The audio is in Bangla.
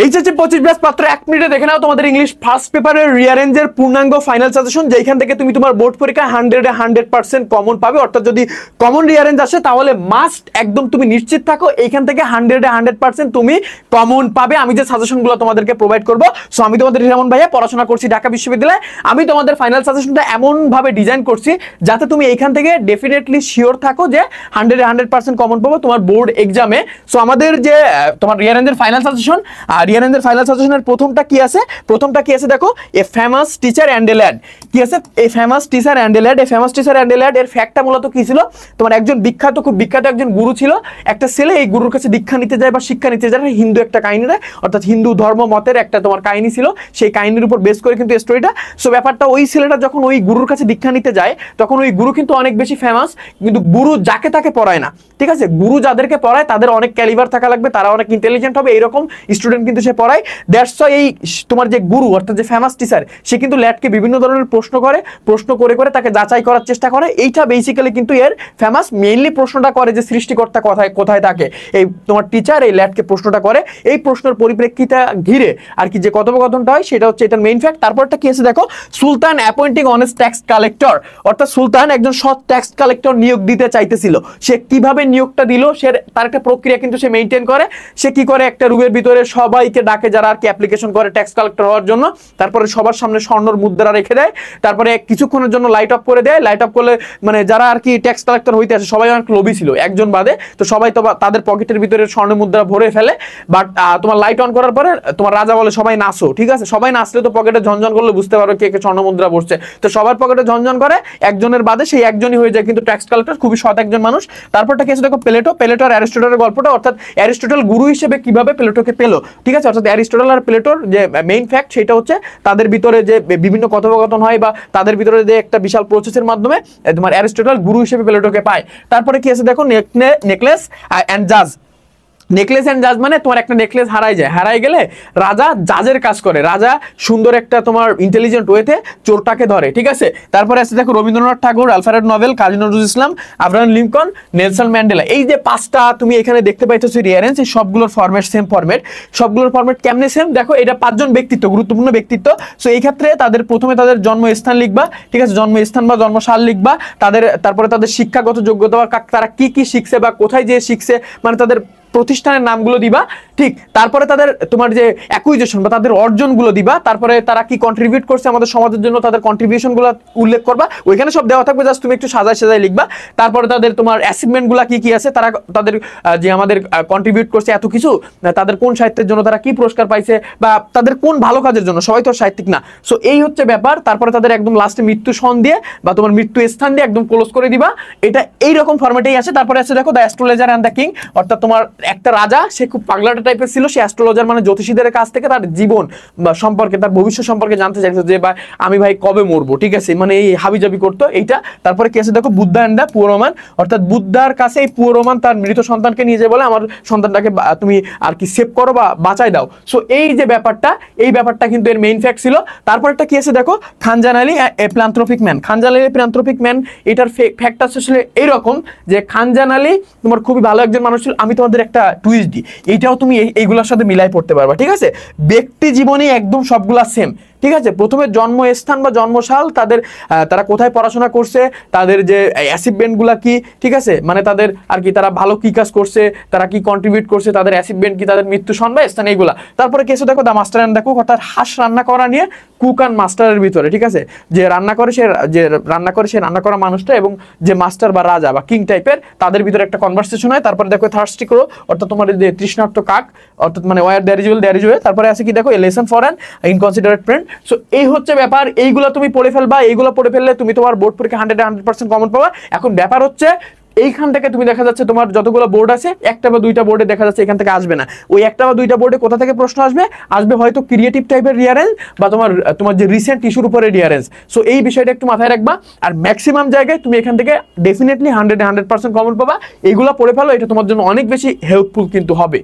এইচএসসি 25 ব্যাচ মাত্র 1 মিনিটে দেখে নাও তোমাদের ইংলিশ ফার্স্ট পেপারের রিয়ারেঞ্জের পূর্ণাঙ্গ ফাইনাল সাজেশন, যেখান থেকে তুমি তোমার বোর্ড পরীক্ষা 100% কমন পাবে। অর্থাৎ যদি কমন রিয়ারেঞ্জ আসে তাহলে মাস্ট একদম তুমি নিশ্চিত থাকো এইখান থেকে 100% তুমি কমন পাবে। আমি যে সাজেশনগুলো তোমাদেরকে প্রোভাইড করব, সো আমি তোমাদের রিমন ভাইয়া, পড়াশোনা করছি ঢাকা বিশ্ববিদ্যালয়ে। আমি তোমাদের ফাইনাল সাজেশনটা এমন ভাবে ডিজাইন করছি যাতে তুমি এইখান থেকে ডেফিনেটলি শিওর থাকো যে 100% কমন পাবো তোমার বোর্ড এক্সামে। সো আমাদের যে তোমার রিয়ারেঞ্জের ফাইনাল সাজেশন, রিয়ারেঞ্জের ফাইনাল সাজেশনের প্রথমটা কি আছে দেখো, a famous teacher and a lad. কি আছে? A famous teacher and a lad. A famous teacher and a lad এর ফ্যাক্টটা মূলত কি ছিল? তোমার একজন খুব বিখ্যাত একজন গুরু ছিল। একটা ছেলে এই গুরুর কাছে দীক্ষা নিতে যায় বা শিক্ষা নিতে যায়, হিন্দু একটা কাহিনী, অর্থাৎ হিন্দু ধর্ম মতের একটা তোমার কাহিনী ছিল। সেই কাহিনীর উপর বেস করে কিন্তু স্টোরিটা। সো ব্যাপারটা, ওই ছেলেটা যখন ওই গুরুর কাছে দীক্ষা নিতে যায় তখন ওই গুরু কিন্তু অনেক বেশি ফেমাস, কিন্তু গুরু যাকে তাকে পড়ায় না। ঠিক আছে, গুরু যাদেরকে পড়ায় তাদের অনেক ক্যালিবার থাকা লাগবে, তারা অনেক ইন্টেলিজেন্ট হবে, এইরকম স্টুডেন্ট কিন্তু সে পড়ায়। দ্যাটস ওয়াই এই তোমার যে গুরু অর্থাৎ যে ফেমাস টিচার, সে কিন্তু ল্যাডকে বিভিন্ন ধরনের প্রশ্ন করে তাকে যাচাই করার চেষ্টা করে। এইটা বেসিক্যালি কিন্তু এর ফেমাস। মেইনলি প্রশ্নটা করে যে সৃষ্টিকর্তা কোথায় থাকে, এই তোমার টিচার এই ল্যাডকে প্রশ্নটা করে। এই প্রশ্নের পরিপ্রেক্ষিতে ঘিরে আর কি যে কথোপকথনটা হয় সেটা হচ্ছে এটার মেইন ফ্যাক্ট। তারপরটা কি আছে দেখো, সুলতান অ্যাপয়েন্টিং অনেস্ট ট্যাক্স কালেক্টর। অর্থাৎ সুলতান একজন সৎ ট্যাক্স কালেক্টর নিয়োগ দিতে চাইতেছিল। সে কিভাবে নিয়োগটা দিল, তার একটা প্রক্রিয়া কিন্তু সে মেইনটেইন করে। সে কি করে, একটা রুমের ভিতরে সবাইকে ডাকে যারা আর কি অ্যাপ্লিকেশন করে ট্যাক্স কালেক্টর হওয়ার জন্য। তারপরে সবার সামনে স্বর্ণর মুদ্রা রেখে দেয়। তারপরে কিছুক্ষণের জন্য লাইট অফ করে দেয়। লাইট অফ করলে মানে যারা আর কি ট্যাক্স কালেক্টর হইতে আসে সবাই অনেক লোভী ছিল, একজন বাদে। তো সবাই তো তাদের পকেটের ভিতরে স্বর্ণ মুদ্রা ভরে ফেলে। বাট তোমার লাইট অন করার পরে তোমার রাজা বলে সবাই নাচো। ঠিক আছে, সবাই নাচলে তো পকেটে ঝনঝন করলে বুঝতে পারো কে কে স্বর্ণ মুদ্রা ভরছে। তো সবার পকেটে ঝনঝন করে, একজনের বাদে সেই একজনই হয়ে যায় কিন্তু ট্যাক্স কালেক্টর, খুবই সৎ একজন মানুষ। তারপরটা কি আছে দেখো, প্লেটো আর অ্যারিস্টটলের গল্পটা। অর্থাৎ অ্যারিস্টটল গুরু হিসেবে কিভাবে প্লেটোকে পেলো। ঠিক আছে, অর্থাৎ অ্যারিস্টটল আর প্লেটোর যে মেইন ফ্যাক্ট সেটা হচ্ছে তাদের ভিতরে যে বিভিন্ন কথোপকথন হয় বা তাদের ভিতরে যে একটা বিশাল প্রসেসের মাধ্যমে তোমার অ্যারিস্টটল গুরু হিসেবে প্লেটোকে পায়। তারপরে কি আছে দেখো, নেকলেস অ্যান্ড জাজ। নেকলেস অ্যান্ড জাজ মানে তোমার একটা নেকলেস হারাই গেলে রাজা জাজের কাজ করে। রাজা সুন্দর একটা তোমার ইন্টেলিজেন্ট ওয়েতে চোরটাকে ধরে। ঠিক আছে, তারপরে আছে দেখো রবীন্দ্রনাথ ঠাকুর, Alfred Nobel, Kazi Nazrul Islam, Abraham Lincoln, Nelson Mandela. এই যে পাঁচটা তুমি এখানে দেখতে পাইছো রিয়ারেঞ্জ, এই সবগুলোর ফরম্যাট সেম ফরম্যাট। সবগুলোর ফরম্যাট কেমনে সেম দেখো, এটা 5 জন ব্যক্তিত্ব, গুরুত্বপূর্ণ ব্যক্তিত্ব। সো এই ক্ষেত্রে প্রথমে তাদের জন্মস্থান লিখবা। ঠিক আছে, জন্মস্থান বা জন্মসাল লিখবা। তারপরে তাদের শিক্ষাগত যোগ্যতা বা তারা কি শিখছে বা কোথায় যেয়ে শিখছে, মানে তাদের প্রতিষ্ঠানের নামগুলো দিবা। ঠিক, তারপরে তাদের তোমার যে অ্যাকুইজিশন বা তাদের অর্জনগুলো দিবা। তারপরে তারা কি কন্ট্রিবিউট করছে আমাদের সমাজের জন্য, তাদের কন্ট্রিবিউশনগুলো উল্লেখ করবা। ওইখানে সব দেওয়া থাকবে, জাস্ট তুমি একটু সাজায় লিখবা। তারপরে তাদের তোমার অ্যাচিভমেন্টগুলো কি আছে, তাদের যে আমাদের কন্ট্রিবিউট করছে এত কিছু, তাদের কোন সাহিত্যের জন্য তারা কি পুরস্কার পাইছে বা তাদের কোন ভালো কাজের জন্য, সবাই তো সাহিত্যিক না। সো এই হচ্ছে ব্যাপার। তারপরে তাদের একদম লাস্টে মৃত্যু সন দিয়ে বা তোমার মৃত্যু স্থান দিয়ে একদম ক্লোজ করে দিবা। এটা এইরকম ফরম্যাটেই আছে। তারপরে আছে দেখো the astrologer and the king. অর্থাৎ তোমার একটা রাজা, সে খুব পাগলাটা টাইপের ছিল। সে অ্যাস্ট্রোলজার মানে জ্যোতিষীদের কাছ থেকে তার জীবন সম্পর্কে, তার ভবিষ্যৎ সম্পর্কে জানতে চাইছে যে বা আমি ভাই কবে মরবো। ঠিক আছে, মানে এই হাবিজাবি করতো এইটা। তারপরে কি আছে দেখো, Buddha and the poor man. অর্থাৎ বুদ্ধার কাছে এই পুয়ার ম্যান তার মৃত সন্তানকে নিয়ে যায়, বলে আমার সন্তানটাকে তুমি আর কি সেভ করো বা বাঁচাই দাও। সো এই যে ব্যাপারটা কিন্তু এর মেইন ফ্যাক্ট ছিল। তারপরটা কি আছে দেখো, খানজাহান আলী এ প্ল্যান্থ্রোপিক ম্যান। খানজাহান আলী প্ল্যান্থ্রোপিক ম্যান, এটার ফ্যাক্ট আসলে এইরকম যে খানজাহান আলী তোমার খুবই ভালো একজন মানুষ ছিল। আমি তোমাদের একটা টুইস্ট দিই, এইটাও তুমি এইগুলোর সাথে মিলাই পড়তে পারবা। ঠিক আছে, ব্যক্তি জীবনে একদম সবগুলা সেম। ঠিক আছে, প্রথমে জন্মস্থান বা জন্মসাল, তারা কোথায় পড়াশোনা করছে, তাদের যে অ্যাচিভমেন্টগুলা কি। ঠিক আছে, মানে তাদের আর কি তারা ভালো কি কাজ করছে, তারা কি কন্ট্রিবিউট করছে, তাদের অ্যাচিভমেন্ট কি, তাদের মৃত্যু সন বা স্থান, এইগুলা। তারপরে কেসে দেখো the master and the cook. অর্থাৎ হাঁস রান্না করা নিয়ে কুক অ্যান্ড মাস্টারের ভিতরে। ঠিক আছে, যে রান্না করে সে রান্না করা মানুষটা এবং যে মাস্টার বা রাজা বা কিং টাইপের, তাদের ভিতরে একটা কনভারসেশন হয়। তারপরে দেখো থার্স্টি ক্রো, অর্থাৎ তোমার যে তৃষ্ণার্ত কাক, অর্থাৎ মানে ওয়ার দ্যার ইজ ওয়ে। তারপরে আছে কি দেখো, a lesson for an inconsiderate friend. So এই হচ্ছে ব্যাপার। এইগুলো তুমি পড়ে ফেলবা। এইগুলো পড়ে ফেললে তুমি তোমার বোর্ড পরীক্ষা 100% কমন পাবা। এখন ব্যাপার হচ্ছে এইখান থেকে তুমি দেখা যাচ্ছে তোমার যতগুলো বোর্ড আছে, একটা বা দুইটা বোর্ডে দেখা যাচ্ছে এখান থেকে আসবে না। ওই একটা বা দুইটা বোর্ডে কোথা থেকে প্রশ্ন আসবে হয়তো ক্রিয়েটিভ টাইপের রিয়ারেঞ্জ বা তোমার যে রিসেন্ট ইস্যুর উপরে রিয়ারেঞ্জ। সো এই বিষয়টা একটু মাথায় রাখবা। আর ম্যাক্সিমাম জায়গায় তুমি এখান থেকে ডেফিনেটলি 100% কমন পাবা। এইগুলো পড়ে ফেলো, এটা তোমার জন্য অনেক বেশি হেল্পফুল কিন্তু হবে।